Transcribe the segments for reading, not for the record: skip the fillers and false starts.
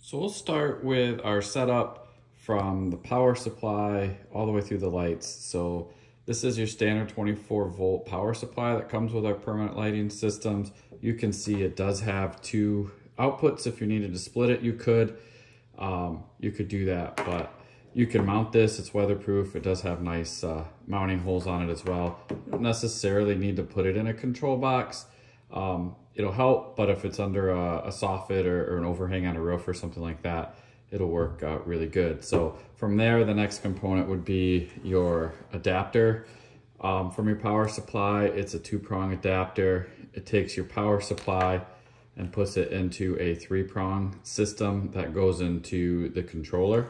So we'll start with our setup from the power supply all the way through the lights. So this is your standard 24-volt power supply that comes with our permanent lighting systems. You can see it does have two outputs. If you needed to split it, you could do that, but you can mount this. It's weatherproof. It does have nice mounting holes on it as well. You don't necessarily need to put it in a control box. It'll help, but if it's under a soffit or an overhang on a roof or something like that, it'll work really good. So from there, the next component would be your adapter from your power supply. It's a 2-prong adapter. It takes your power supply and puts it into a 3-prong system that goes into the controller.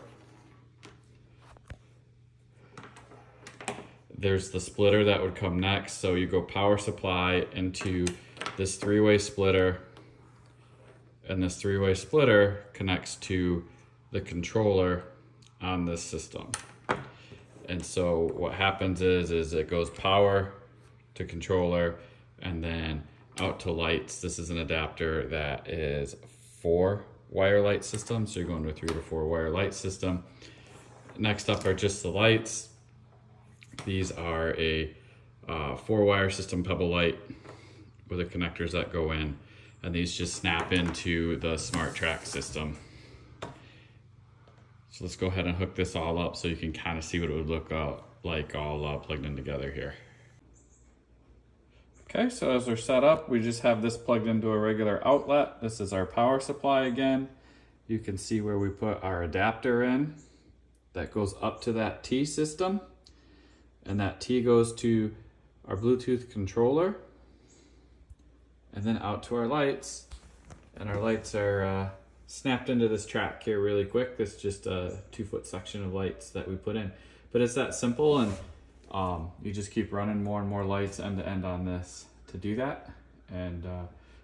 There's the splitter that would come next. So you go power supply into this 3-way splitter, and this 3-way splitter connects to the controller on this system. And so what happens is it goes power to controller and then out to lights. This is an adapter that is 4-wire light system. So you're going to a 3 to 4-wire light system. Next up are just the lights. These are a 4-wire system pebble light with the connectors that go in, and these just snap into the SmartTrack system. So let's go ahead and hook this all up so you can kind of see what it would look like all plugged in together here. Okay, so as we're set up, we just have this plugged into a regular outlet. This is our power supply again. You can see where we put our adapter in that goes up to that T system, and that T goes to our Bluetooth controller and then out to our lights. And our lights are snapped into this track here really quick. This is just a 2-foot section of lights that we put in. But it's that simple, and you just keep running more and more lights end to end on this to do that. And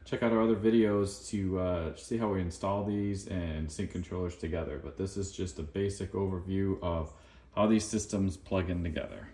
check out our other videos to see how we install these and sync controllers together. But this is just a basic overview of how these systems plug in together.